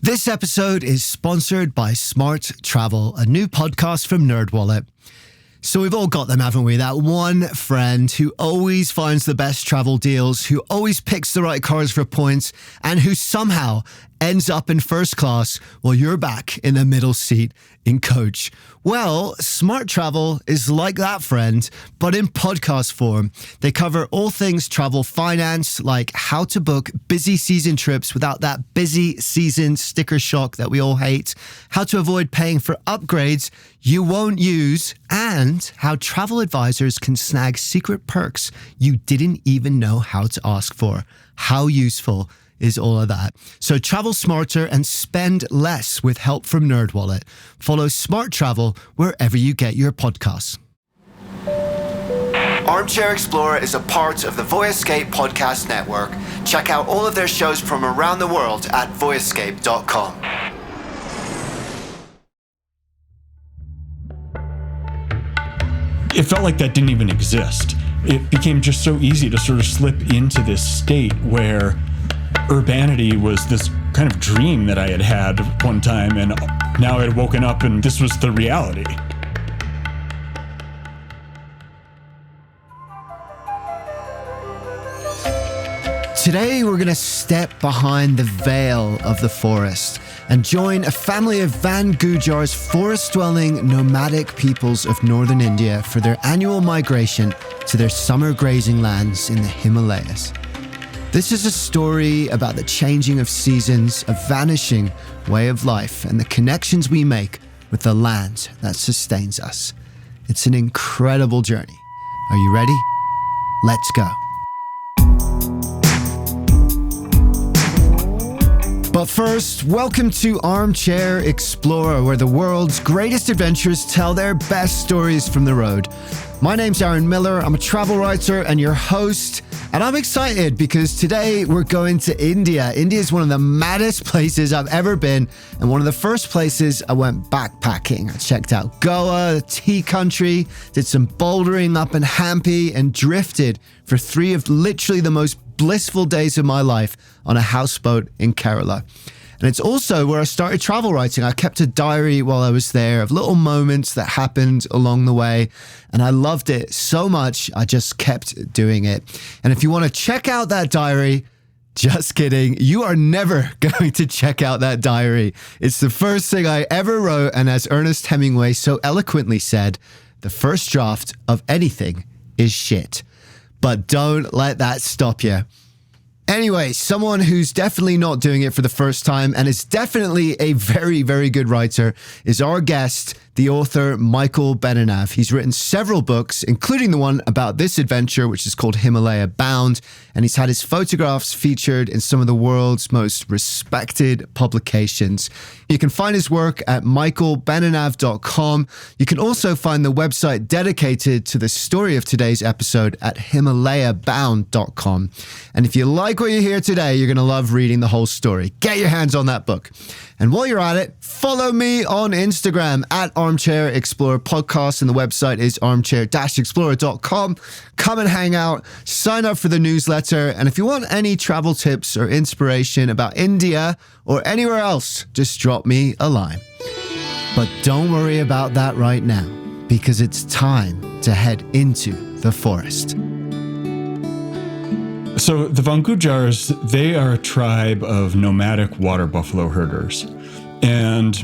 This episode is sponsored by Smart Travel, a new podcast from NerdWallet. So we've all got them, haven't we? That one friend who always finds the best travel deals, who always picks the right cars for points, and who somehow ends up in first class while you're back in the middle seat in coach. Well, Smart Travel is like that friend, but in podcast form. They cover all things travel finance, like how to book busy season trips without that busy season sticker shock that we all hate, how to avoid paying for upgrades you won't use, and how travel advisors can snag secret perks you didn't even know how to ask for. How useful is all of that. So travel smarter and spend less with help from NerdWallet. Follow Smart Travel wherever you get your podcasts. Armchair-Explorer is a part of the Voyescape podcast network. Check out all of their shows from around the world at voyescape.com. It felt like that didn't even exist. It became just so easy to sort of slip into this state where urbanity was this kind of dream that I had had one time, and now I had woken up and this was the reality. Today, we're going to step behind the veil of the forest and join a family of Van Gujjars, forest-dwelling nomadic peoples of northern India for their annual migration to their summer grazing lands in the Himalayas. This is a story about the changing of seasons, a vanishing way of life, and the connections we make with the land that sustains us. It's an incredible journey. Are you ready? Let's go. But first, welcome to Armchair Explorer, where the world's greatest adventurers tell their best stories from the road. My name's Aaron Miller. I'm a travel writer and your host. And I'm excited because today we're going to India. India is one of the maddest places I've ever been, and one of the first places I went backpacking. I checked out Goa, the tea country, did some bouldering up in Hampi, and drifted for 3 of literally the most blissful days of my life on a houseboat in Kerala. And it's also where I started travel writing. I kept a diary while I was there of little moments that happened along the way. And I loved it so much, I just kept doing it. And if you want to check out that diary, just kidding, you are never going to check out that diary. It's the first thing I ever wrote. And as Ernest Hemingway so eloquently said, the first draft of anything is shit. But don't let that stop you. Anyway, someone who's definitely not doing it for the first time and is definitely a very, very good writer is our guest, the author Michael Benanav. He's written several books, including the one about this adventure, which is called Himalaya Bound, and he's had his photographs featured in some of the world's most respected publications. You can find his work at michaelbenanav.com. You can also find the website dedicated to the story of today's episode at himalayabound.com. And if you like what you hear today, you're going to love reading the whole story. Get your hands on that book. And while you're at it, follow me on Instagram at armchair-explorer podcast, and the website is armchair-explorer.com. Come and hang out, sign up for the newsletter, and if you want any travel tips or inspiration about India or anywhere else, just drop me a line. But don't worry about that right now, because it's time to head into the forest. So the Van Gujjars, they are a tribe of nomadic water buffalo herders. And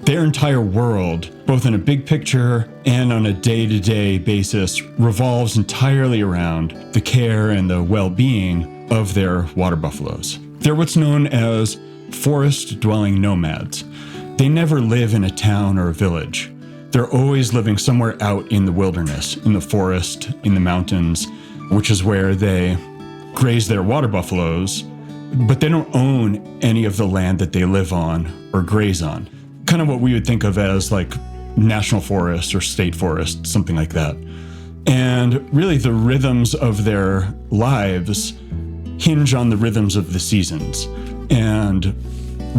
their entire world, both in a big picture and on a day-to-day basis, revolves entirely around the care and the well-being of their water buffaloes. They're what's known as forest-dwelling nomads. They never live in a town or a village. They're always living somewhere out in the wilderness, in the forest, in the mountains, which is where they graze their water buffaloes, but they don't own any of the land that they live on or graze on. Kind of what we would think of as like national forest or state forest, something like that. And really the rhythms of their lives hinge on the rhythms of the seasons and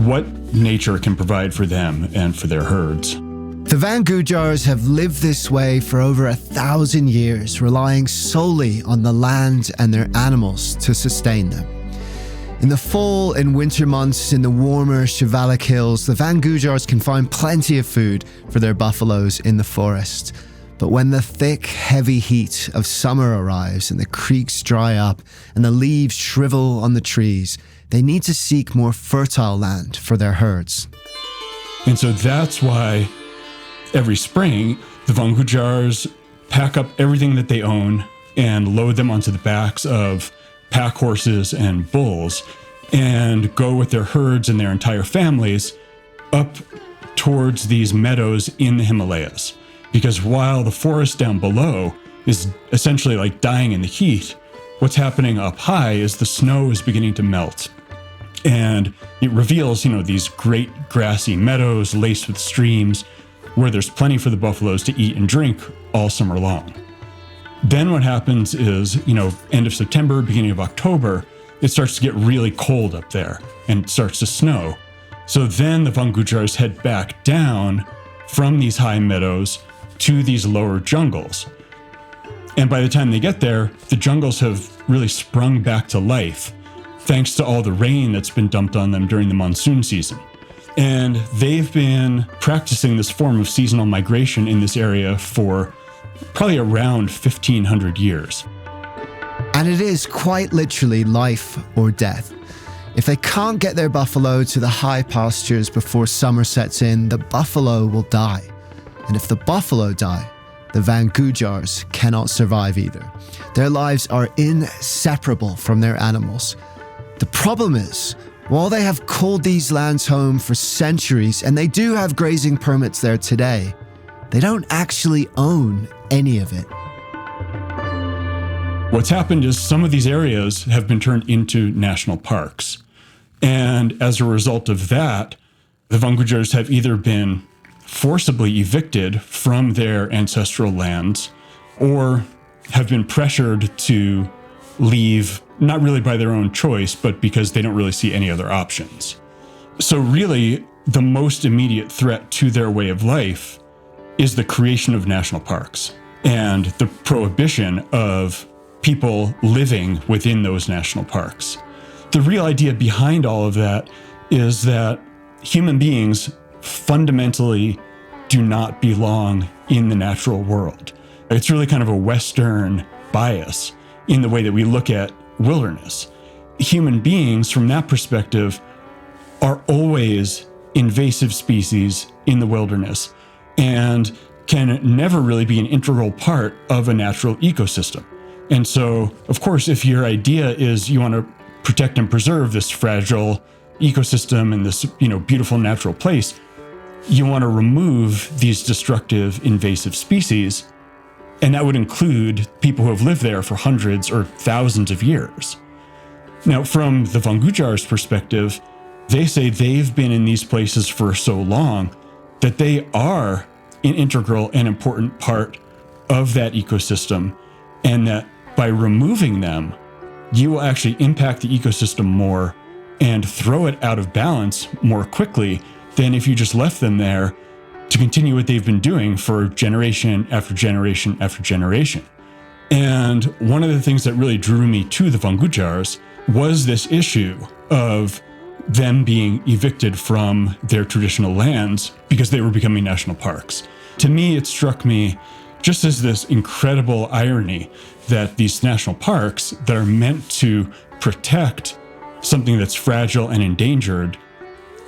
what nature can provide for them and for their herds. The Van Gujjars have lived this way for over 1,000 years, relying solely on the land and their animals to sustain them. In the fall and winter months in the warmer Shivalik Hills, the Van Gujjars can find plenty of food for their buffaloes in the forest. But when the thick, heavy heat of summer arrives and the creeks dry up and the leaves shrivel on the trees, they need to seek more fertile land for their herds. And so that's why every spring, the Van Gujjars pack up everything that they own and load them onto the backs of pack horses and bulls and go with their herds and their entire families up towards these meadows in the Himalayas. Because while the forest down below is essentially like dying in the heat, what's happening up high is the snow is beginning to melt. And it reveals, these great grassy meadows laced with streams where there's plenty for the buffaloes to eat and drink all summer long. Then what happens is, end of September, beginning of October, it starts to get really cold up there and it starts to snow. So then the Van Gujjars head back down from these high meadows to these lower jungles. And by the time they get there, the jungles have really sprung back to life, thanks to all the rain that's been dumped on them during the monsoon season. And they've been practicing this form of seasonal migration in this area for probably around 1,500 years. And it is quite literally life or death. If they can't get their buffalo to the high pastures before summer sets in, the buffalo will die. And if the buffalo die, the Van Gujjars cannot survive either. Their lives are inseparable from their animals. The problem is, while they have called these lands home for centuries, and they do have grazing permits there today, they don't actually own any of it. What's happened is some of these areas have been turned into national parks. And as a result of that, the Van Gujjars have either been forcibly evicted from their ancestral lands or have been pressured to leave, not really by their own choice, but because they don't really see any other options. So really, the most immediate threat to their way of life is the creation of national parks and the prohibition of people living within those national parks. The real idea behind all of that is that human beings fundamentally do not belong in the natural world. It's really kind of a Western bias in the way that we look at wilderness. Human beings, from that perspective, are always invasive species in the wilderness and can never really be an integral part of a natural ecosystem. And so, of course, if your idea is you want to protect and preserve this fragile ecosystem and this, beautiful natural place, you want to remove these destructive invasive species. And that would include people who have lived there for hundreds or thousands of years. Now, from the Van Gujjars' perspective, they say they've been in these places for so long that they are an integral and important part of that ecosystem, and that by removing them, you will actually impact the ecosystem more and throw it out of balance more quickly than if you just left them there to continue what they've been doing for generation after generation after generation. And one of the things that really drew me to the Van Gujjars was this issue of them being evicted from their traditional lands because they were becoming national parks. To me, it struck me just as this incredible irony that these national parks that are meant to protect something that's fragile and endangered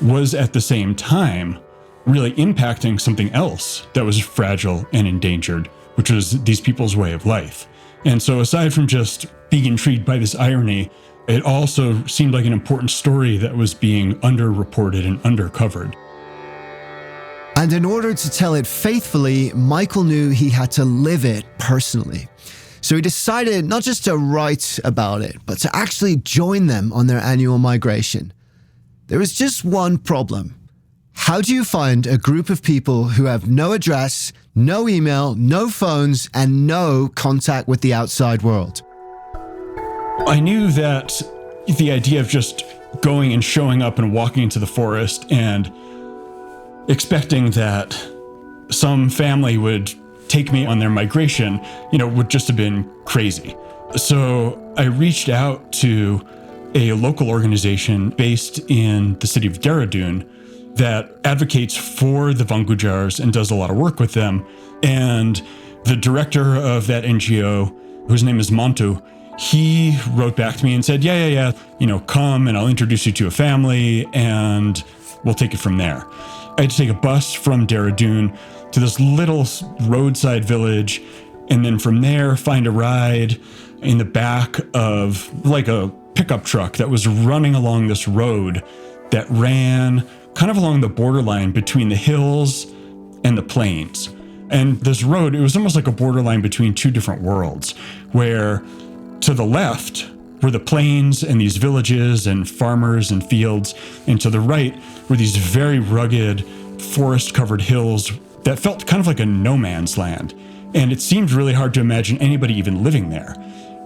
was at the same time really impacting something else that was fragile and endangered, which was these people's way of life. And so aside from just being intrigued by this irony, it also seemed like an important story that was being underreported and undercovered. And in order to tell it faithfully, Michael knew he had to live it personally. So he decided not just to write about it, but to actually join them on their annual migration. There was just one problem. How do you find a group of people who have no address, no email, no phones, and no contact with the outside world? I knew that the idea of just going and showing up and walking into the forest and expecting that some family would take me on their migration, would just have been crazy. So I reached out to a local organization based in the city of Dehradun that advocates for the Gujjars and does a lot of work with them. And the director of that NGO, whose name is Montu, he wrote back to me and said, yeah, come and I'll introduce you to a family and we'll take it from there. I had to take a bus from Dehradun to this little roadside village, and then from there find a ride in the back of like a pickup truck that was running along this road that ran kind of along the borderline between the hills and the plains. And this road, it was almost like a borderline between two different worlds, where to the left were the plains and these villages and farmers and fields, and to the right were these very rugged forest-covered hills that felt kind of like a no man's land. And it seemed really hard to imagine anybody even living there.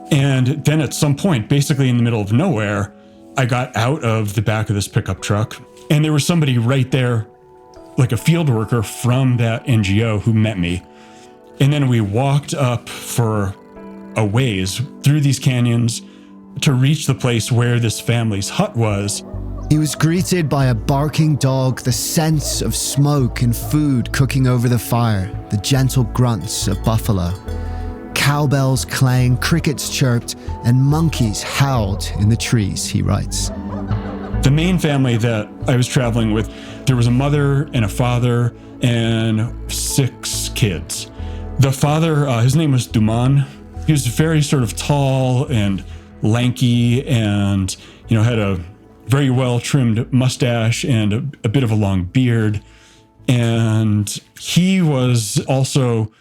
And then at some point, basically in the middle of nowhere, I got out of the back of this pickup truck, and there was somebody right there, like a field worker from that NGO, who met me. And then we walked up for a ways through these canyons to reach the place where this family's hut was. He was greeted by a barking dog, the scents of smoke and food cooking over the fire, the gentle grunts of buffalo. Cowbells clanged, crickets chirped, and monkeys howled in the trees, he writes. The main family that I was traveling with, there was a mother and a father and 6 kids. The father, his name was Duman. He was very sort of tall and lanky and, had a very well-trimmed mustache and a bit of a long beard. And he was also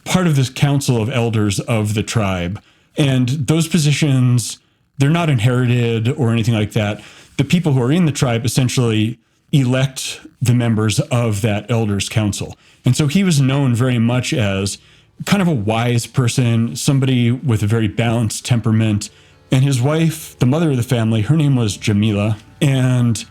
part of this council of elders of the tribe. And those positions, they're not inherited or anything like that. The people who are in the tribe essentially elect the members of that elders council. And so he was known very much as kind of a wise person, somebody with a very balanced temperament. And his wife, the mother of the family, her name was Jamila. And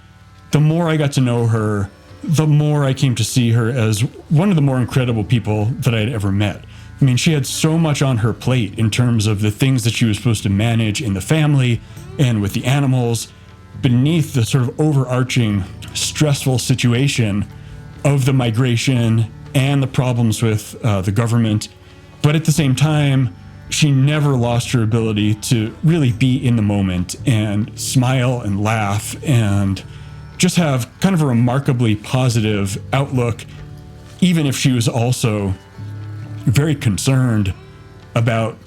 the more I got to know her, the more I came to see her as one of the more incredible people that I had ever met. I mean, she had so much on her plate in terms of the things that she was supposed to manage in the family and with the animals, beneath the sort of overarching stressful situation of the migration and the problems with the government. But at the same time, she never lost her ability to really be in the moment and smile and laugh and just have kind of a remarkably positive outlook, even if she was also very concerned about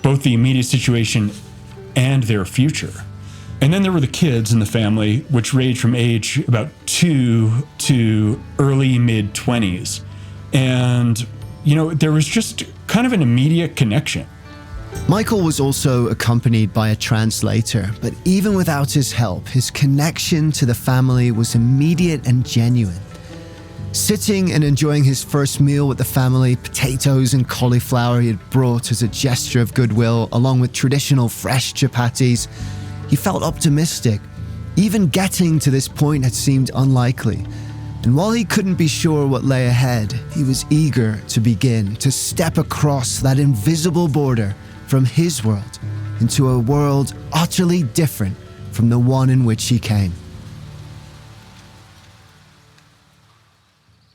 both the immediate situation and their future. And then there were the kids in the family, which ranged from age about 2 to early mid-20s. And, there was just kind of an immediate connection. Michael was also accompanied by a translator, but even without his help, his connection to the family was immediate and genuine. Sitting and enjoying his first meal with the family, potatoes and cauliflower he had brought as a gesture of goodwill, along with traditional fresh chapatis, he felt optimistic. Even getting to this point had seemed unlikely. And while he couldn't be sure what lay ahead, he was eager to begin, to step across that invisible border from his world into a world utterly different from the one in which he came.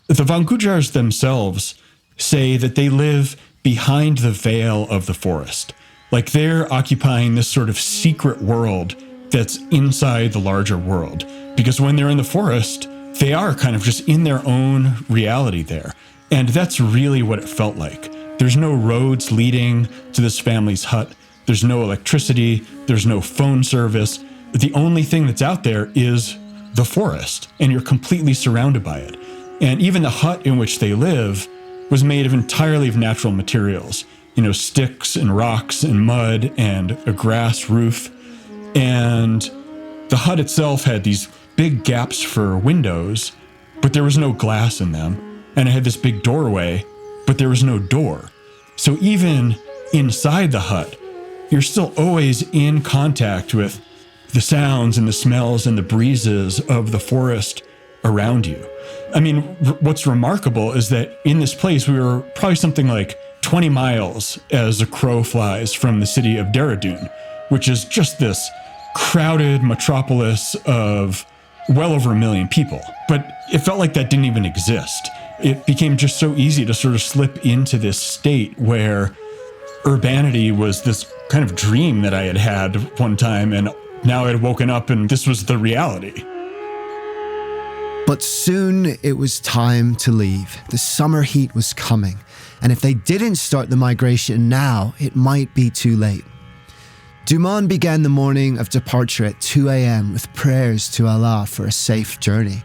The Gujjars themselves say that they live behind the veil of the forest. Like they're occupying this sort of secret world that's inside the larger world. Because when they're in the forest, they are kind of just in their own reality there. And that's really what it felt like. There's no roads leading to this family's hut. There's no electricity. There's no phone service. The only thing that's out there is the forest, and you're completely surrounded by it. And even the hut in which they live was made of entirely of natural materials. Sticks and rocks and mud and a grass roof. And the hut itself had these big gaps for windows, but there was no glass in them. And it had this big doorway, but there was no door. So even inside the hut, you're still always in contact with the sounds and the smells and the breezes of the forest around you. I mean, what's remarkable is that in this place, we were probably something like 20 miles as a crow flies from the city of Dehradun, which is just this crowded metropolis of well over 1 million people. But it felt like that didn't even exist. It became just so easy to sort of slip into this state where urbanity was this kind of dream that I had had one time, and now I had woken up and this was the reality. But soon it was time to leave. The summer heat was coming, and if they didn't start the migration now, it might be too late. Duman began the morning of departure at 2 a.m. with prayers to Allah for a safe journey.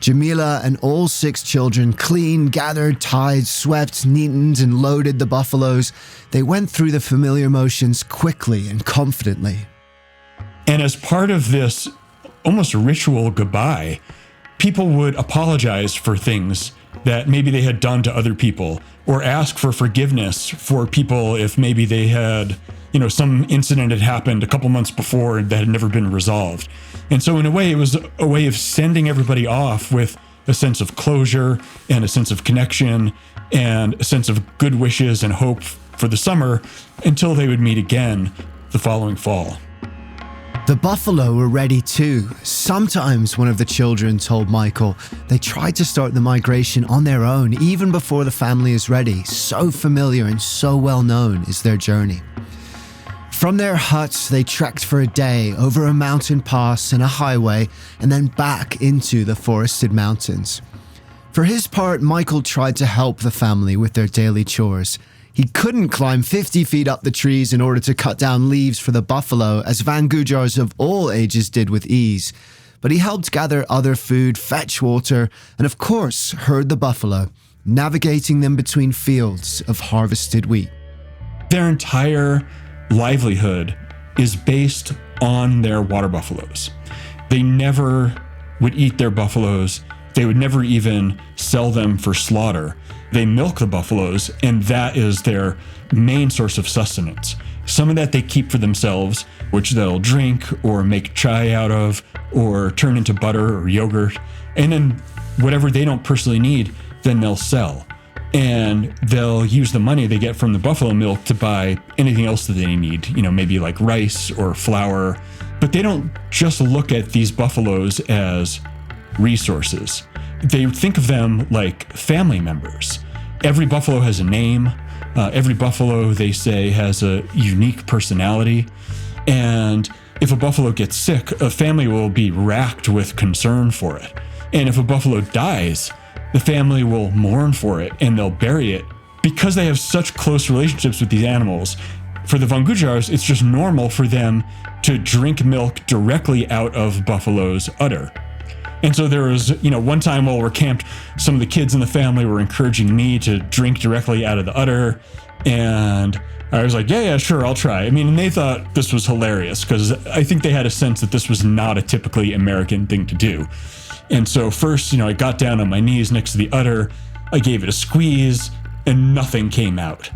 Jamila and all 6 children cleaned, gathered, tied, swept, neatened, and loaded the buffaloes. They went through the familiar motions quickly and confidently. And as part of this almost ritual goodbye, people would apologize for things that maybe they had done to other people, or ask for forgiveness for people if maybe they had, some incident had happened a couple months before that had never been resolved. And so in a way, it was a way of sending everybody off with a sense of closure and a sense of connection and a sense of good wishes and hope for the summer until they would meet again the following fall. The buffalo were ready too. Sometimes, one of the children told Michael, they tried to start the migration on their own even before the family is ready. So familiar and so well known is their journey. From their huts, they trekked for a day over a mountain pass and a highway, and then back into the forested mountains. For his part, Michael tried to help the family with their daily chores. He couldn't climb 50 feet up the trees in order to cut down leaves for the buffalo, as Van Gujjars of all ages did with ease. But he helped gather other food, fetch water, and of course, herd the buffalo, navigating them between fields of harvested wheat. Their entire livelihood is based on their water buffaloes. They never would eat their buffaloes. They would never even sell them for slaughter. They milk the buffaloes, and that is their main source of sustenance. Some of that they keep for themselves, which they'll drink or make chai out of or turn into butter or yogurt. And then whatever they don't personally need, then they'll sell. And they'll use the money they get from the buffalo milk to buy anything else that they need, maybe like rice or flour. But they don't just look at these buffaloes as resources. They think of them like family members. Every buffalo has a name. Every buffalo, they say, has a unique personality. And if a buffalo gets sick, a family will be racked with concern for it. And if a buffalo dies, the family will mourn for it and they'll bury it. Because they have such close relationships with these animals, for the Van Gujjars, it's just normal for them to drink milk directly out of buffalo's udder. And so there was, one time while we're camped, some of the kids in the family were encouraging me to drink directly out of the udder. And I was like, yeah, sure, I'll try. And they thought this was hilarious because I think they had a sense that this was not a typically American thing to do. And so first, I got down on my knees next to the udder, I gave it a squeeze, and nothing came out.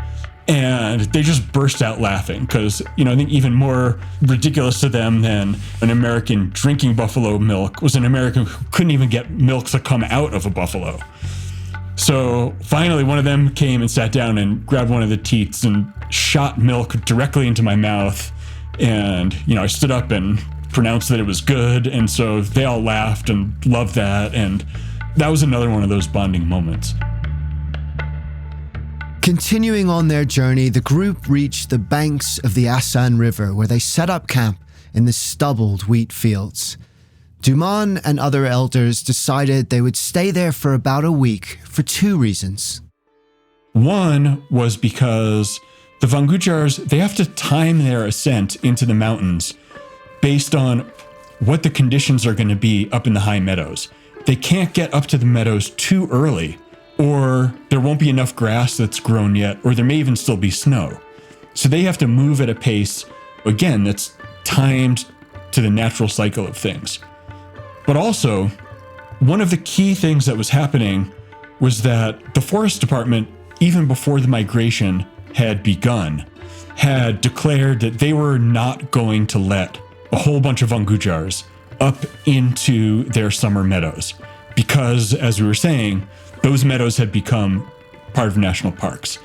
And they just burst out laughing because, I think even more ridiculous to them than an American drinking buffalo milk was an American who couldn't even get milk to come out of a buffalo. So finally, one of them came and sat down and grabbed one of the teats and shot milk directly into my mouth. And, I stood up and pronounced that it was good. And so they all laughed and loved that. And that was another one of those bonding moments. Continuing on their journey, the group reached the banks of the Asan River, where they set up camp in the stubbled wheat fields. Duman and other elders decided they would stay there for about a week for 2 reasons. One was because the Van Gujjars, they have to time their ascent into the mountains based on what the conditions are going to be up in the high meadows. They can't get up to the meadows too early, or there won't be enough grass that's grown yet, or there may even still be snow. So they have to move at a pace, again, that's timed to the natural cycle of things. But also, one of the key things that was happening was that the Forest Department, even before the migration had begun, had declared that they were not going to let a whole bunch of Van Gujjars up into their summer meadows. Because, as we were saying, those meadows had become part of national parks.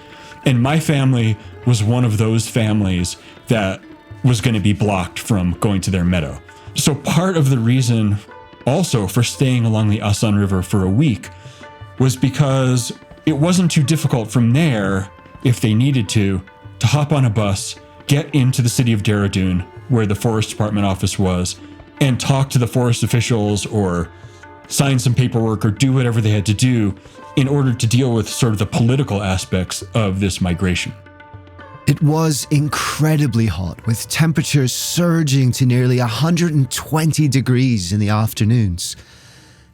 And my family was one of those families that was going to be blocked from going to their meadow. So part of the reason also for staying along the Asan River for a week was because it wasn't too difficult from there, if they needed to hop on a bus, get into the city of Dehradun, where the forest department office was, and talk to the forest officials or sign some paperwork or do whatever they had to do in order to deal with sort of the political aspects of this migration. It was incredibly hot, with temperatures surging to nearly 120 degrees in the afternoons.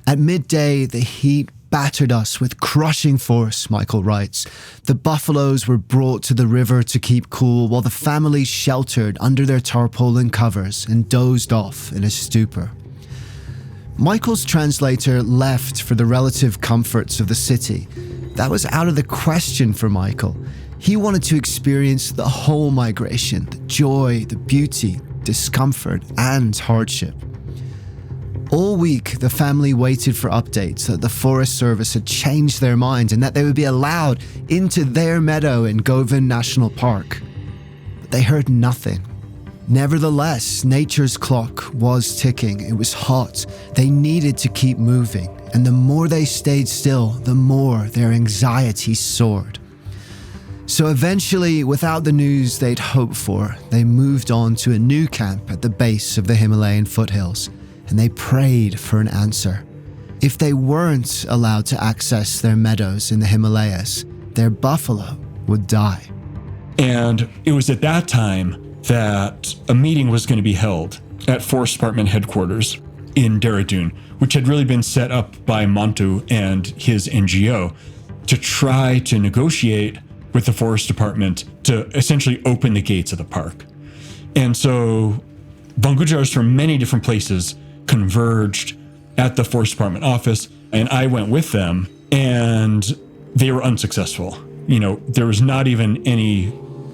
At midday, the heat battered us with crushing force, Michael writes. The buffaloes were brought to the river to keep cool, while the families sheltered under their tarpaulin covers and dozed off in a stupor. Michael's translator left for the relative comforts of the city. That was out of the question for Michael. He wanted to experience the whole migration, the joy, the beauty, discomfort, and hardship. All week, the family waited for updates that the Forest Service had changed their mind and that they would be allowed into their meadow in Govind National Park. But they heard nothing. Nevertheless, nature's clock was ticking. It was hot. They needed to keep moving. And the more they stayed still, the more their anxiety soared. So eventually, without the news they'd hoped for, they moved on to a new camp at the base of the Himalayan foothills, and they prayed for an answer. If they weren't allowed to access their meadows in the Himalayas, their buffalo would die. And it was at that time that a meeting was going to be held at Forest Department headquarters in Dehradun, which had really been set up by Mantu and his NGO to try to negotiate with the Forest Department to essentially open the gates of the park. And so Gujjars from many different places converged at the Forest Department office, and I went with them, and they were unsuccessful. There was not even any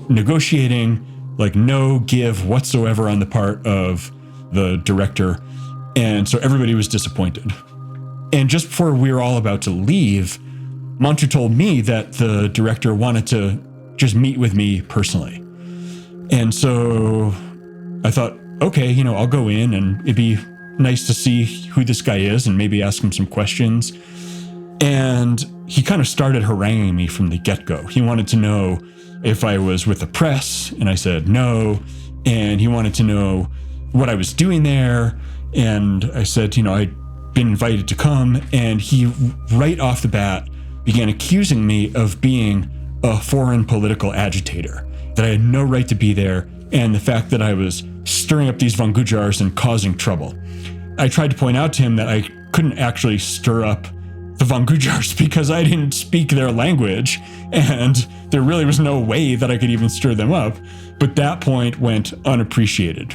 negotiating, like no give whatsoever on the part of the director. And so everybody was disappointed. And just before we were all about to leave, Mantu told me that the director wanted to just meet with me personally. And so I thought, okay, I'll go in, and it'd be nice to see who this guy is and maybe ask him some questions. And he kind of started haranguing me from the get-go. He wanted to know if I was with the press, and I said no. And he wanted to know what I was doing there. And I said, I'd been invited to come. And he, right off the bat, began accusing me of being a foreign political agitator, that I had no right to be there, and the fact that I was stirring up these Gujjars and causing trouble. I tried to point out to him that I couldn't actually stir up the Gujjars because I didn't speak their language, and there really was no way that I could even stir them up, but that point went unappreciated.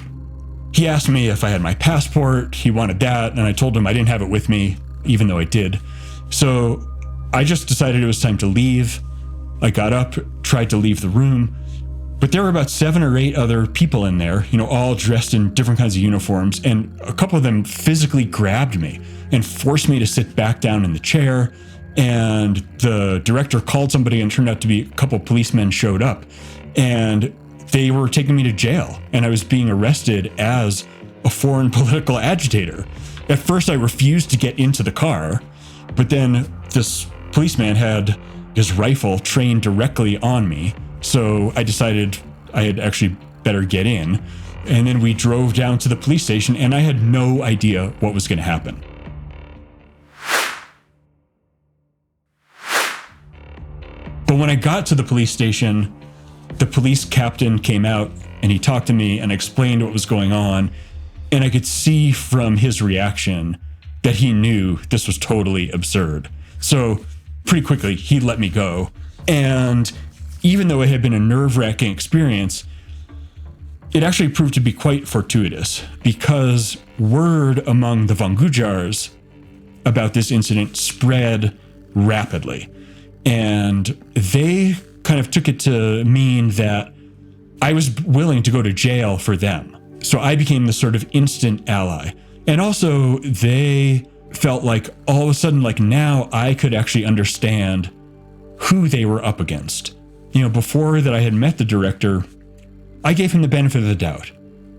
He asked me if I had my passport. He wanted that, and I told him I didn't have it with me, even though I did. So I just decided it was time to leave. I got up, tried to leave the room, but there were about 7 or 8 other people in there, all dressed in different kinds of uniforms, and a couple of them physically grabbed me and forced me to sit back down in the chair. And the director called somebody, and it turned out to be a couple of policemen showed up, and they were taking me to jail, and I was being arrested as a foreign political agitator. At first, I refused to get into the car, but then this policeman had his rifle trained directly on me. So I decided I had actually better get in. And then we drove down to the police station, and I had no idea what was going to happen. But when I got to the police station, the police captain came out, and he talked to me and explained what was going on. And I could see from his reaction that he knew this was totally absurd. So pretty quickly, he let me go. And even though it had been a nerve-wracking experience, it actually proved to be quite fortuitous, because word among the Gujjars about this incident spread rapidly. And they kind of took it to mean that I was willing to go to jail for them. So I became this sort of instant ally. And also they felt like all of a sudden, like now I could actually understand who they were up against. Before that I had met the director, I gave him the benefit of the doubt.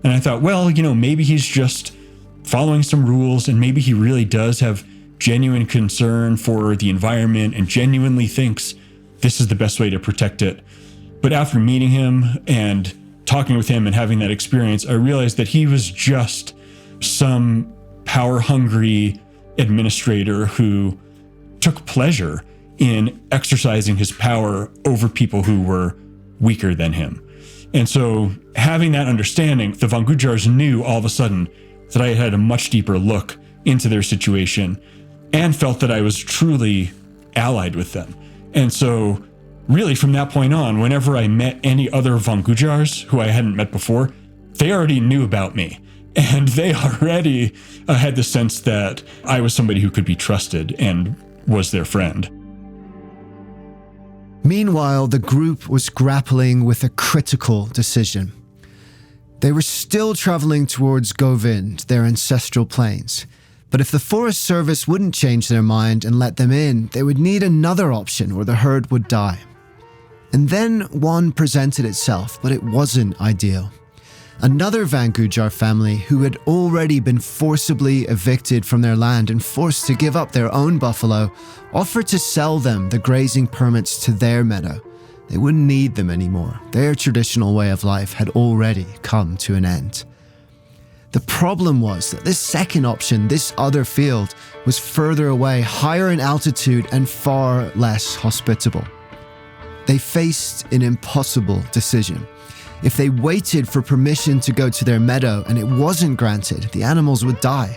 And I thought, well, maybe he's just following some rules, and maybe he really does have genuine concern for the environment and genuinely thinks this is the best way to protect it. But after meeting him and talking with him and having that experience, I realized that he was just some power-hungry administrator who took pleasure in exercising his power over people who were weaker than him. And so having that understanding, the Von Gujjars knew all of a sudden that I had a much deeper look into their situation and felt that I was truly allied with them. And so really from that point on, whenever I met any other Von Gujjars who I hadn't met before, they already knew about me. And they already had the sense that I was somebody who could be trusted and was their friend. Meanwhile, the group was grappling with a critical decision. They were still traveling towards Govind, their ancestral plains. But if the Forest Service wouldn't change their mind and let them in, they would need another option or the herd would die. And then one presented itself, but it wasn't ideal. Another Van Gujjar family who had already been forcibly evicted from their land and forced to give up their own buffalo offered to sell them the grazing permits to their meadow. They wouldn't need them anymore. Their traditional way of life had already come to an end. The problem was that this second option, this other field, was further away, higher in altitude and far less hospitable. They faced an impossible decision. If they waited for permission to go to their meadow and it wasn't granted, the animals would die.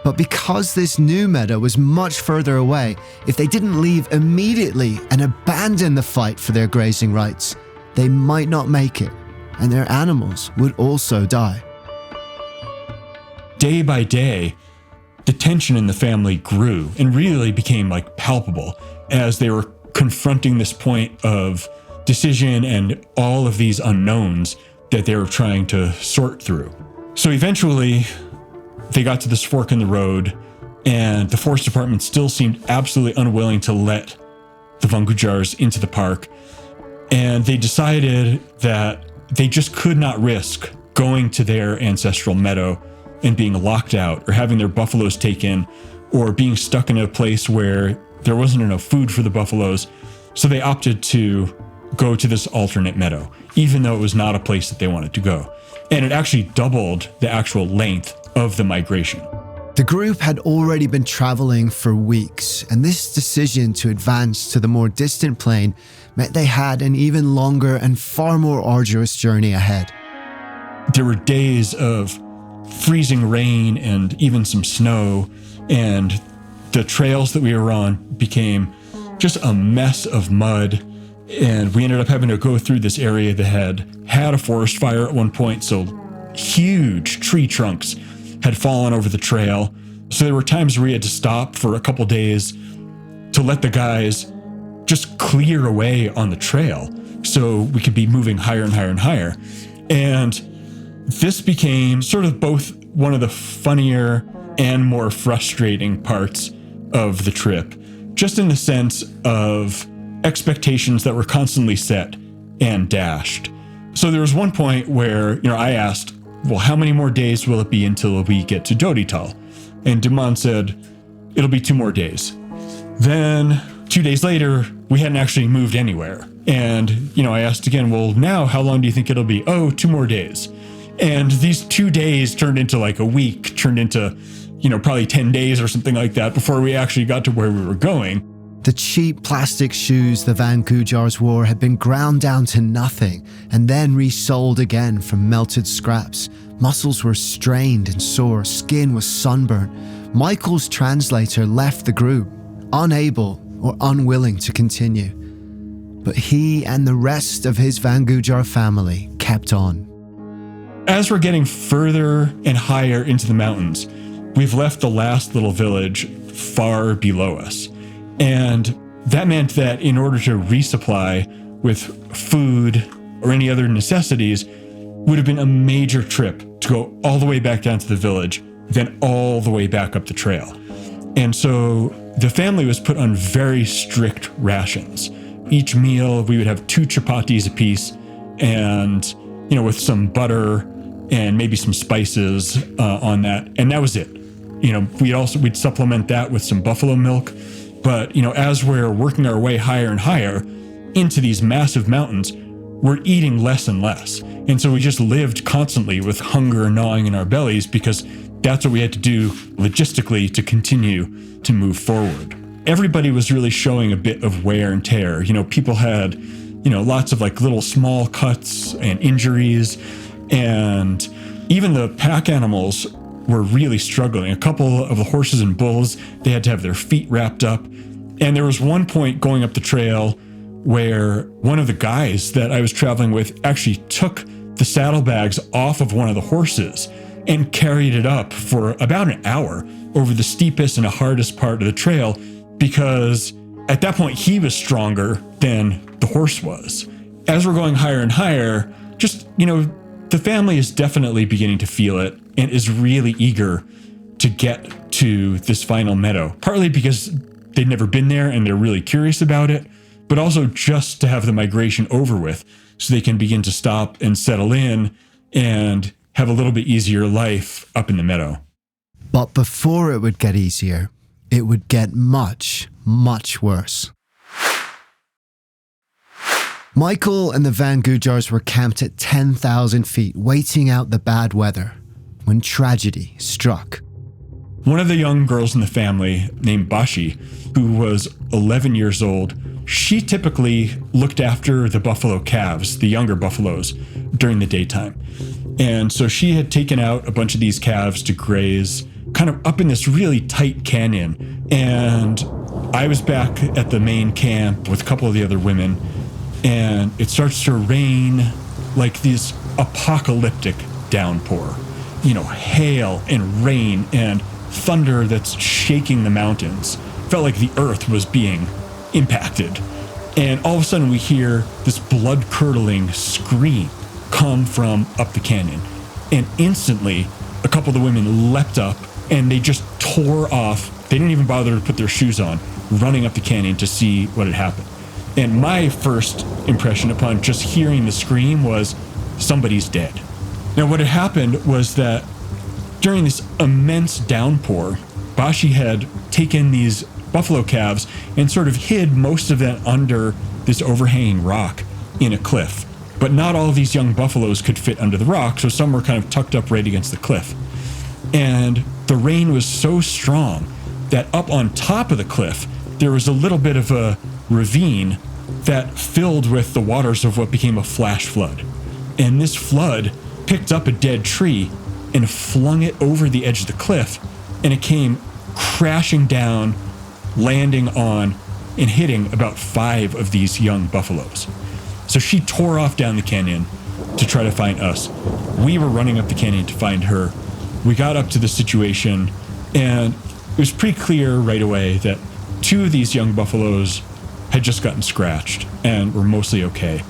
But because this new meadow was much further away, if they didn't leave immediately and abandon the fight for their grazing rights, they might not make it, and their animals would also die. Day by day, the tension in the family grew and really became palpable as they were confronting this point of decision and all of these unknowns that they were trying to sort through. So eventually, they got to this fork in the road, and the Forest Department still seemed absolutely unwilling to let the Von Gujjars into the park. And they decided that they just could not risk going to their ancestral meadow and being locked out or having their buffaloes taken or being stuck in a place where there wasn't enough food for the buffaloes. So they opted to go to this alternate meadow, even though it was not a place that they wanted to go. And it actually doubled the actual length of the migration. The group had already been traveling for weeks, and this decision to advance to the more distant plain meant they had an even longer and far more arduous journey ahead. There were days of freezing rain and even some snow, and the trails that we were on became just a mess of mud. And we ended up having to go through this area that had a forest fire at one point, so huge tree trunks had fallen over the trail. So there were times where we had to stop for a couple days to let the guys just clear away on the trail so we could be moving higher and higher and higher. And this became sort of both one of the funnier and more frustrating parts of the trip, just in the sense of expectations that were constantly set and dashed. So there was one point where, I asked, well, how many more days will it be until we get to Dodital? And Duman said, it'll be 2 more days. Then 2 days later, we hadn't actually moved anywhere. And, I asked again, well, now how long do you think it'll be? Oh, 2 more days. And these 2 days turned into a week, turned into, probably 10 days or something like that before we actually got to where we were going. The cheap plastic shoes the Van Gujjars wore had been ground down to nothing and then resold again from melted scraps. Muscles were strained and sore, skin was sunburnt. Michael's translator left the group, unable or unwilling to continue. But he and the rest of his Van Gujjar family kept on. As we're getting further and higher into the mountains, we've left the last little village far below us. And that meant that in order to resupply with food or any other necessities would have been a major trip to go all the way back down to the village, then all the way back up the trail. And so the family was put on very strict rations. Each meal, we would have 2 chapatis apiece, and with some butter and maybe some spices on that. And that was it. We'd supplement that with some buffalo milk. But, as we're working our way higher and higher into these massive mountains, we're eating less and less. And so we just lived constantly with hunger gnawing in our bellies because that's what we had to do logistically to continue to move forward. Everybody was really showing a bit of wear and tear. People had, lots of like little small cuts and injuries. And even the pack animals were really struggling. A couple of the horses and bulls, they had to have their feet wrapped up. And there was one point going up the trail where one of the guys that I was traveling with actually took the saddlebags off of one of the horses and carried it up for about an hour over the steepest and hardest part of the trail, because at that point he was stronger than the horse was. As we're going higher and higher, just, the family is definitely beginning to feel it and is really eager to get to this final meadow, partly because they'd never been there and they're really curious about it, but also just to have the migration over with so they can begin to stop and settle in and have a little bit easier life up in the meadow. But before it would get easier, it would get much, much worse. Michael and the Van Gujjars were camped at 10,000 feet, waiting out the bad weather, when tragedy struck. One of the young girls in the family, named Bashi, who was 11 years old, she typically looked after the buffalo calves, the younger buffaloes, during the daytime. And so she had taken out a bunch of these calves to graze kind of up in this really tight canyon. And I was back at the main camp with a couple of the other women, and it starts to rain like this apocalyptic downpour. Hail and rain and thunder that's shaking the mountains. Felt like the earth was being impacted. And all of a sudden we hear this blood-curdling scream come from up the canyon. And instantly, a couple of the women leapt up and they just tore off. They didn't even bother to put their shoes on, running up the canyon to see what had happened. And my first impression upon just hearing the scream was, somebody's dead. Now, what had happened was that during this immense downpour, Bashi had taken these buffalo calves and sort of hid most of them under this overhanging rock in a cliff. But not all of these young buffaloes could fit under the rock, so some were kind of tucked up right against the cliff. And the rain was so strong that up on top of the cliff, there was a little bit of a ravine that filled with the waters of what became a flash flood. And this flood picked up a dead tree and flung it over the edge of the cliff, and it came crashing down, landing on and hitting about 5 of these young buffaloes. So she tore off down the canyon to try to find us. We were running up the canyon to find her. We got up to the situation, and it was pretty clear right away that 2 of these young buffaloes had just gotten scratched and were mostly okay.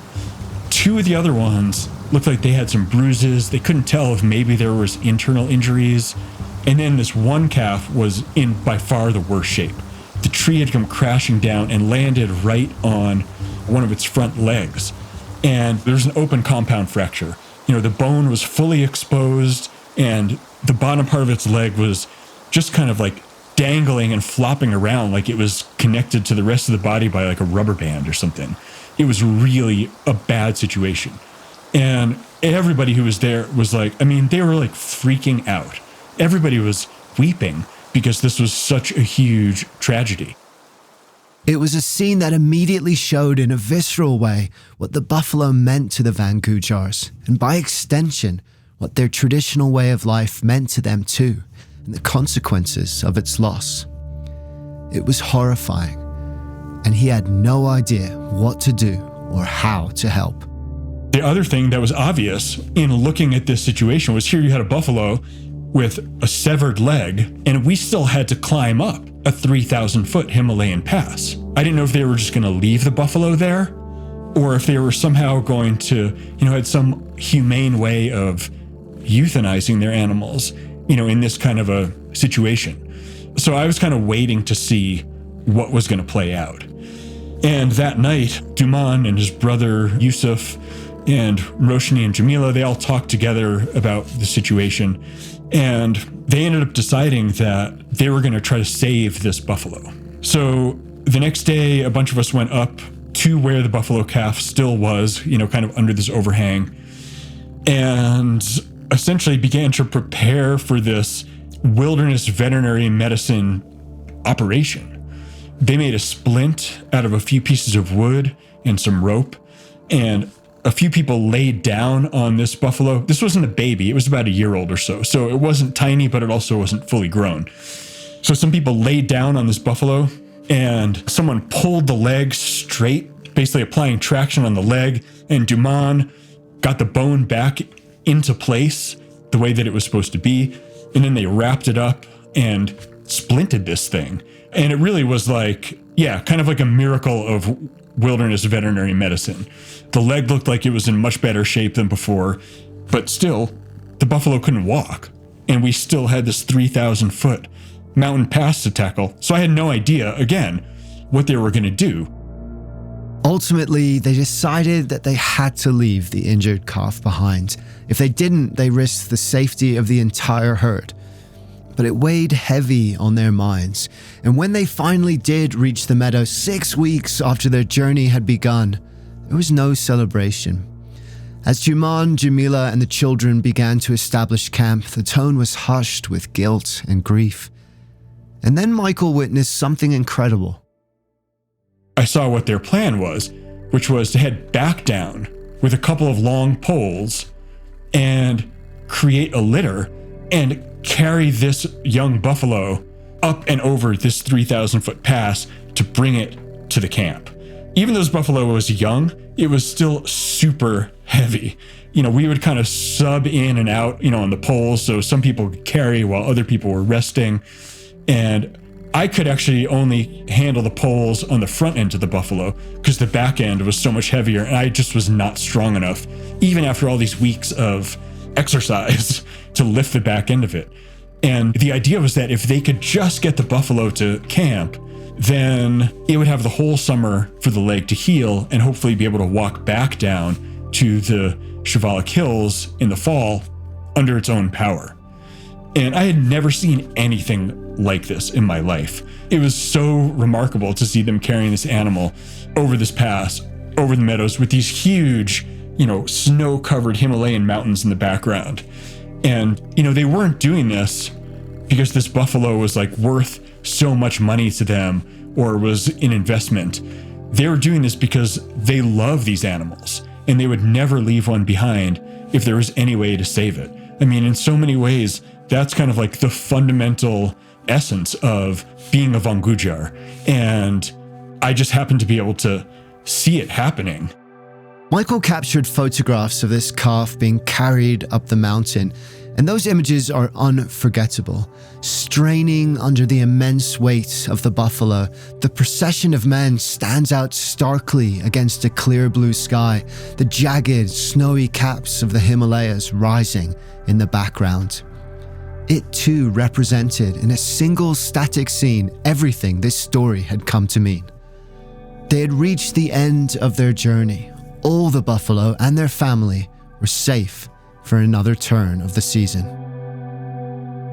2 of the other ones looked like they had some bruises. They couldn't tell if maybe there was internal injuries. And then this one calf was in by far the worst shape. The tree had come crashing down and landed right on one of its front legs. And there's an open compound fracture. The bone was fully exposed, and the bottom part of its leg was just kind of like dangling and flopping around like it was connected to the rest of the body by like a rubber band or something. It was really a bad situation. And everybody who was there was like, they were like freaking out. Everybody was weeping because this was such a huge tragedy. It was a scene that immediately showed in a visceral way what the buffalo meant to the Van Gujjars, and by extension, what their traditional way of life meant to them too, and the consequences of its loss. It was horrifying, and he had no idea what to do or how to help. The other thing that was obvious in looking at this situation was here you had a buffalo with a severed leg, and we still had to climb up a 3,000-foot Himalayan pass. I didn't know if they were just going to leave the buffalo there, or if they were somehow going to, had some humane way of euthanizing their animals, in this kind of a situation. So I was kind of waiting to see what was going to play out. And that night, Duman and his brother Yusuf and Roshni and Jamila, they all talked together about the situation. And they ended up deciding that they were going to try to save this buffalo. So the next day, a bunch of us went up to where the buffalo calf still was, kind of under this overhang, and essentially began to prepare for this wilderness veterinary medicine operation. They made a splint out of a few pieces of wood and some rope, and a few people laid down on this buffalo. This wasn't a baby. It was about a year old or so. So it wasn't tiny, but it also wasn't fully grown. So some people laid down on this buffalo, and someone pulled the leg straight, basically applying traction on the leg, and Duman got the bone back into place the way that it was supposed to be. And then they wrapped it up and splinted this thing. And it really was kind of like a miracle of wilderness veterinary medicine. The leg looked like it was in much better shape than before, but still, the buffalo couldn't walk. And we still had this 3,000-foot mountain pass to tackle. So I had no idea, again, what they were going to do. Ultimately, they decided that they had to leave the injured calf behind. If they didn't, they risked the safety of the entire herd. But it weighed heavy on their minds, and when they finally did reach the meadow 6 weeks after their journey had begun, there was no celebration. As Juman, Jamila, and the children began to establish camp, the tone was hushed with guilt and grief. And then Michael witnessed something incredible. I saw what their plan was, which was to head back down with a couple of long poles and create a litter and carry this young buffalo up and over this 3,000-foot pass to bring it to the camp. Even though this buffalo was young, it was still super heavy. We would kind of sub in and out, on the poles, so some people could carry while other people were resting. And I could actually only handle the poles on the front end of the buffalo because the back end was so much heavier, and I just was not strong enough, even after all these weeks of exercise, to lift the back end of it. And the idea was that if they could just get the buffalo to camp, then it would have the whole summer for the leg to heal and hopefully be able to walk back down to the Shivalik Hills in the fall under its own power. And I had never seen anything like this in my life. It was so remarkable to see them carrying this animal over this pass, over the meadows with these huge, snow-covered Himalayan mountains in the background. And, they weren't doing this because this buffalo was worth so much money to them or was an investment. They were doing this because they love these animals and they would never leave one behind if there was any way to save it. I mean, in so many ways, that's kind of the fundamental essence of being a Van Gujjar. And I just happened to be able to see it happening. Michael captured photographs of this calf being carried up the mountain, and those images are unforgettable. Straining under the immense weight of the buffalo, the procession of men stands out starkly against a clear blue sky, the jagged, snowy caps of the Himalayas rising in the background. It too represented in a single static scene everything this story had come to mean. They had reached the end of their journey. All the buffalo and their family were safe for another turn of the season.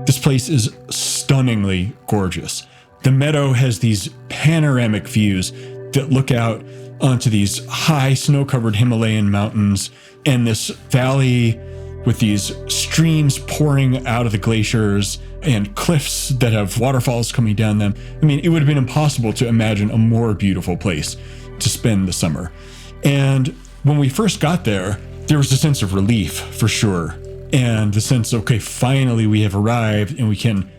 This place is stunningly gorgeous. The meadow has these panoramic views that look out onto these high snow-covered Himalayan mountains and this valley with these streams pouring out of the glaciers and cliffs that have waterfalls coming down them. I mean, it would have been impossible to imagine a more beautiful place to spend the summer. And when we first got there was a sense of relief for sure. And the sense, okay, finally we have arrived and we can,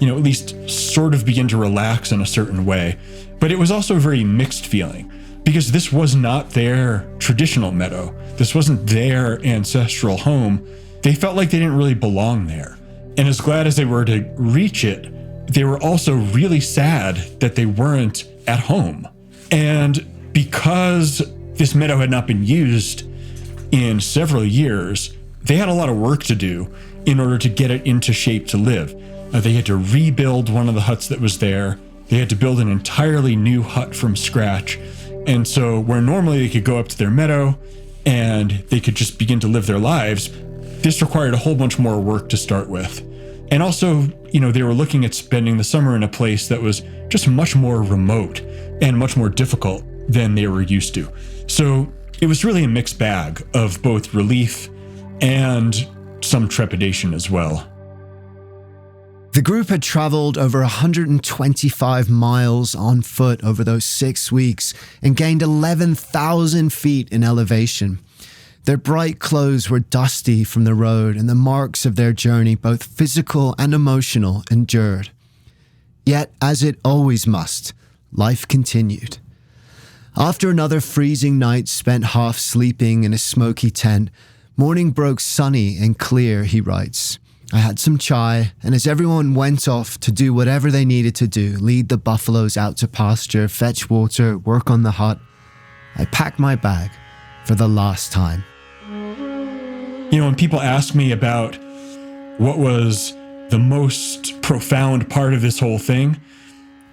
at least sort of begin to relax in a certain way. But it was also a very mixed feeling because this was not their traditional meadow. This wasn't their ancestral home. They felt like they didn't really belong there. And as glad as they were to reach it, they were also really sad that they weren't at home. And because this meadow had not been used in several years, they had a lot of work to do in order to get it into shape to live. They had to rebuild one of the huts that was there. They had to build an entirely new hut from scratch. And so where normally they could go up to their meadow and they could just begin to live their lives. This required a whole bunch more work to start with. And also, they were looking at spending the summer in a place that was just much more remote and much more difficult than they were used to. So it was really a mixed bag of both relief and some trepidation as well. The group had traveled over 125 miles on foot over those 6 weeks and gained 11,000 feet in elevation. Their bright clothes were dusty from the road, and the marks of their journey, both physical and emotional, endured. Yet, as it always must, life continued. After another freezing night spent half sleeping in a smoky tent, morning broke sunny and clear, he writes. I had some chai, and as everyone went off to do whatever they needed to do, lead the buffaloes out to pasture, fetch water, work on the hut, I packed my bag for the last time. When people ask me about what was the most profound part of this whole thing,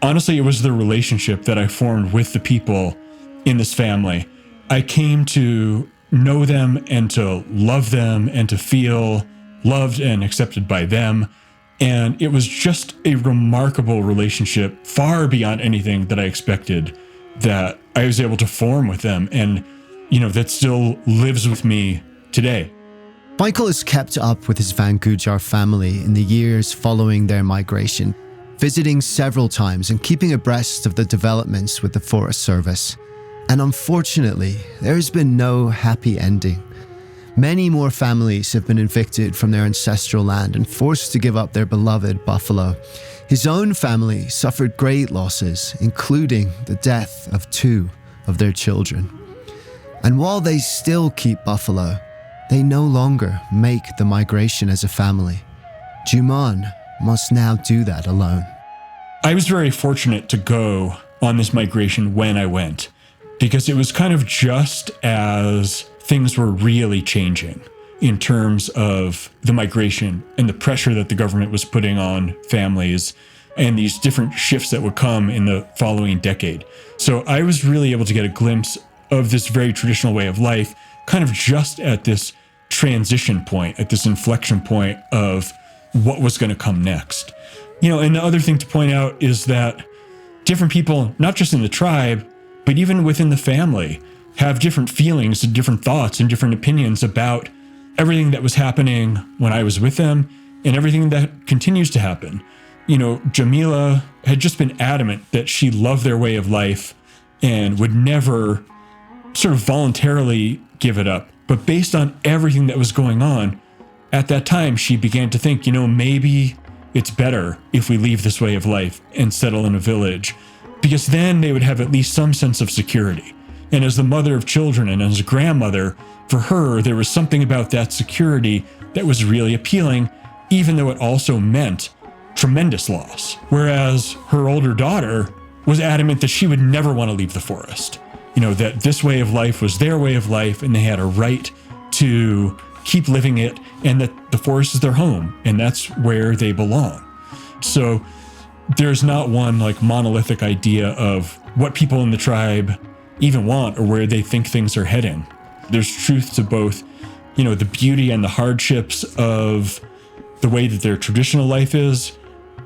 honestly, it was the relationship that I formed with the people in this family. I came to know them and to love them and to feel loved and accepted by them. And it was just a remarkable relationship, far beyond anything that I expected, that I was able to form with them. And, that still lives with me today. Michael has kept up with his Van Gujjar family in the years following their migration, visiting several times and keeping abreast of the developments with the Forest Service. And unfortunately, there has been no happy ending. Many more families have been evicted from their ancestral land and forced to give up their beloved buffalo. His own family suffered great losses, including the death of 2 of their children. And while they still keep buffalo, they no longer make the migration as a family. Juman must now do that alone. I was very fortunate to go on this migration when I went, because it was kind of just as things were really changing in terms of the migration and the pressure that the government was putting on families and these different shifts that would come in the following decade. So I was really able to get a glimpse of this very traditional way of life, kind of just at this transition point, at this inflection point of what was going to come next. And the other thing to point out is that different people, not just in the tribe, but even within the family, have different feelings and different thoughts and different opinions about everything that was happening when I was with them and everything that continues to happen. Jamila had just been adamant that she loved their way of life and would never sort of voluntarily give it up. But based on everything that was going on, at that time, she began to think, maybe it's better if we leave this way of life and settle in a village, because then they would have at least some sense of security. And as the mother of children and as a grandmother, for her, there was something about that security that was really appealing, even though it also meant tremendous loss. Whereas her older daughter was adamant that she would never want to leave the forest. That this way of life was their way of life and they had a right to keep living it, and that the forest is their home and that's where they belong. So there's not one monolithic idea of what people in the tribe even want or where they think things are heading. There's truth to both, the beauty and the hardships of the way that their traditional life is.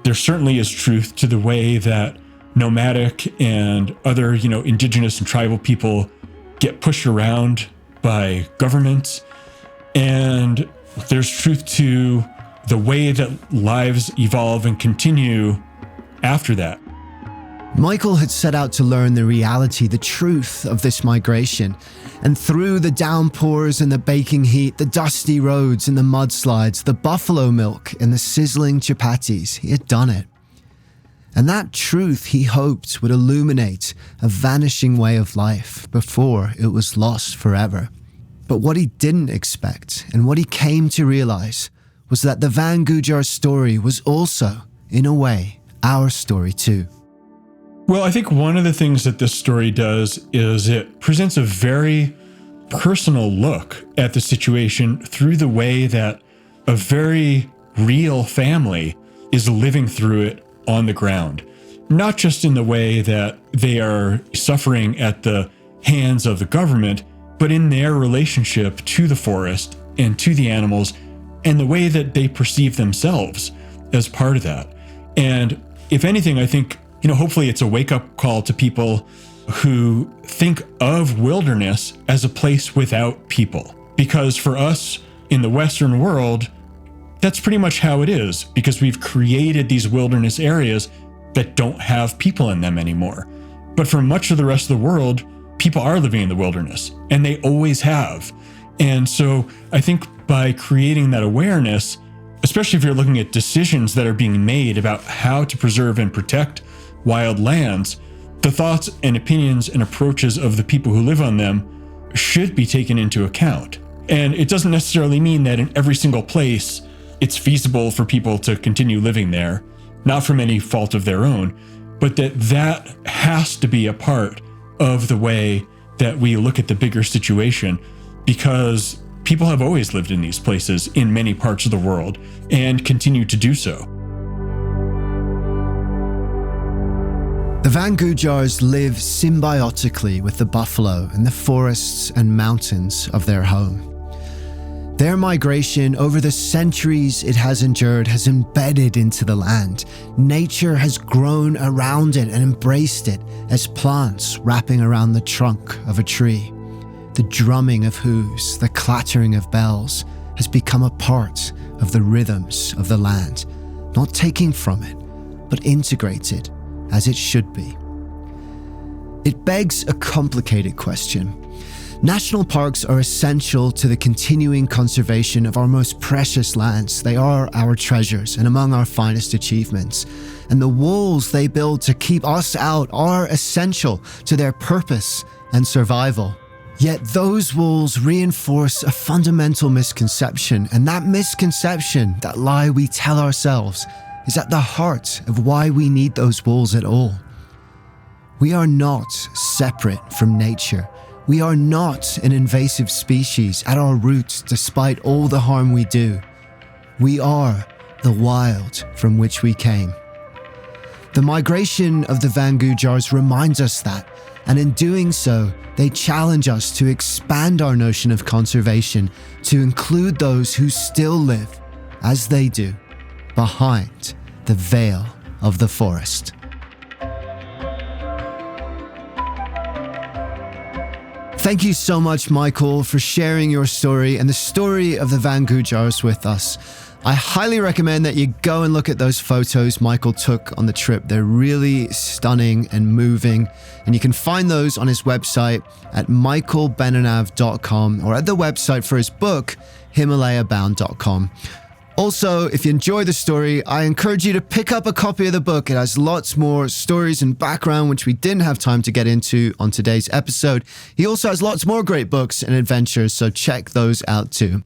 There certainly is truth to the way that nomadic and other, indigenous and tribal people get pushed around by governments. And there's truth to the way that lives evolve and continue after that. Michael had set out to learn the reality, the truth of this migration. And through the downpours and the baking heat, the dusty roads and the mudslides, the buffalo milk and the sizzling chapatis, he had done it. And that truth he hoped would illuminate a vanishing way of life before it was lost forever. But what he didn't expect and what he came to realize was that the Van Gujjar story was also, in a way, our story too. Well, I think one of the things that this story does is it presents a very personal look at the situation through the way that a very real family is living through it on the ground. Not just in the way that they are suffering at the hands of the government, but in their relationship to the forest and to the animals and the way that they perceive themselves as part of that. And if anything, I think, hopefully it's a wake-up call to people who think of wilderness as a place without people. Because for us in the Western world, that's pretty much how it is, because we've created these wilderness areas that don't have people in them anymore. But for much of the rest of the world, people are living in the wilderness, and they always have. And so I think by creating that awareness, especially if you're looking at decisions that are being made about how to preserve and protect wild lands, the thoughts and opinions and approaches of the people who live on them should be taken into account. And it doesn't necessarily mean that in every single place it's feasible for people to continue living there, not from any fault of their own, but that has to be a part of the way that we look at the bigger situation, because people have always lived in these places in many parts of the world and continue to do so. The Van Gujjars live symbiotically with the buffalo in the forests and mountains of their home. Their migration over the centuries it has endured has embedded into the land. Nature has grown around it and embraced it as plants wrapping around the trunk of a tree. The drumming of hooves, the clattering of bells has become a part of the rhythms of the land, not taking from it, but integrated as it should be. It begs a complicated question. National parks are essential to the continuing conservation of our most precious lands. They are our treasures and among our finest achievements. And the walls they build to keep us out are essential to their purpose and survival. Yet those walls reinforce a fundamental misconception, and that misconception, that lie we tell ourselves, is at the heart of why we need those walls at all. We are not separate from nature. We are not an invasive species at our roots, despite all the harm we do. We are the wild from which we came. The migration of the Van Gujjars reminds us that, and in doing so, they challenge us to expand our notion of conservation to include those who still live, as they do, behind the veil of the forest. Thank you so much, Michael, for sharing your story and the story of the Van Gujjars with us. I highly recommend that you go and look at those photos Michael took on the trip. They're really stunning and moving, and you can find those on his website at michaelbenanav.com or at the website for his book, himalayabound.com. Also, if you enjoy the story, I encourage you to pick up a copy of the book. It has lots more stories and background, which we didn't have time to get into on today's episode. He also has lots more great books and adventures, so check those out too.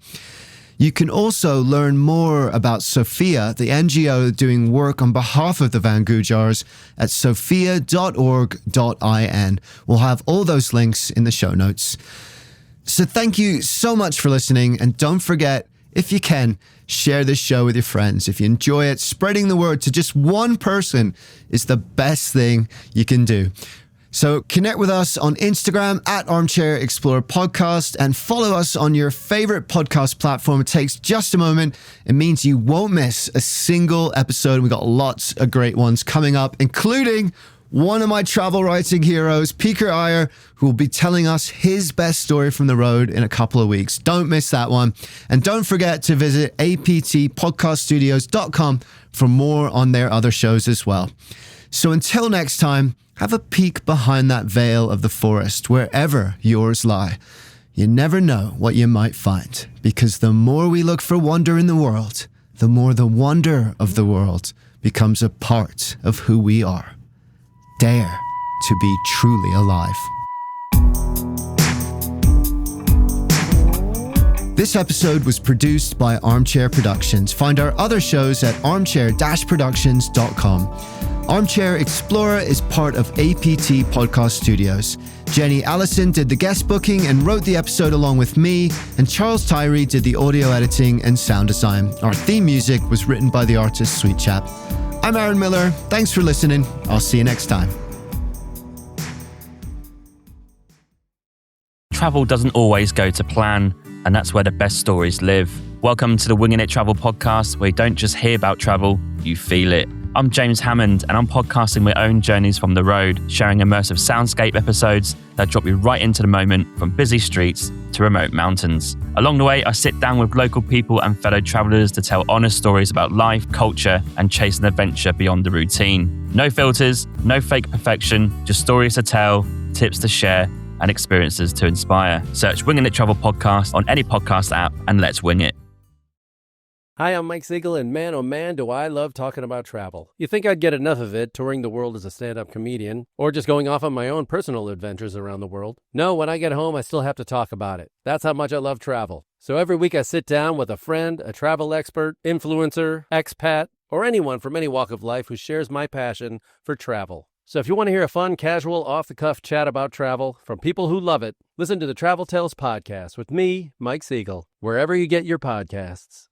You can also learn more about Sophia, the NGO doing work on behalf of the Van Gujjars, at sophia.org.in. We'll have all those links in the show notes. So thank you so much for listening, and don't forget, if you can, share this show with your friends. If you enjoy it, spreading the word to just one person is the best thing you can do. So connect with us on Instagram at armchair-explorer podcast and follow us on your favorite podcast platform. It takes just a moment. It means you won't miss a single episode. We've got lots of great ones coming up, including one of my travel writing heroes, Peter Iyer, who will be telling us his best story from the road in a couple of weeks. Don't miss that one. And don't forget to visit aptpodcaststudios.com for more on their other shows as well. So until next time, have a peek behind that veil of the forest, wherever yours lie. You never know what you might find, because the more we look for wonder in the world, the more the wonder of the world becomes a part of who we are. Dare to be truly alive. This episode was produced by Armchair Productions. Find our other shows at armchair-productions.com. Armchair-Explorer is part of APT Podcast Studios. Jenny Allison did the guest booking and wrote the episode along with me, and Charles Tyree did the audio editing and sound design. Our theme music was written by the artist Sweet Chap. I'm Aaron Miller. Thanks for listening. I'll see you next time. travel doesn't always go to plan, and that's where the best stories live. Welcome to the Winging It Travel podcast, where you don't just hear about travel, you feel it. I'm James Hammond, and I'm podcasting my own journeys from the road, sharing immersive soundscape episodes that drop you right into the moment, from busy streets to remote mountains. Along the way, I sit down with local people and fellow travelers to tell honest stories about life, culture, and chase an adventure beyond the routine. No filters, no fake perfection, just stories to tell, tips to share, and experiences to inspire. Search Winging It Travel Podcast on any podcast app, and let's wing it. Hi, I'm Mike Siegel, and man, oh man, do I love talking about travel. You think I'd get enough of it touring the world as a stand-up comedian, or just going off on my own personal adventures around the world? No, when I get home, I still have to talk about it. That's how much I love travel. So every week I sit down with a friend, a travel expert, influencer, expat, or anyone from any walk of life who shares my passion for travel. So if you want to hear a fun, casual, off-the-cuff chat about travel from people who love it, listen to the Travel Tales podcast with me, Mike Siegel, wherever you get your podcasts.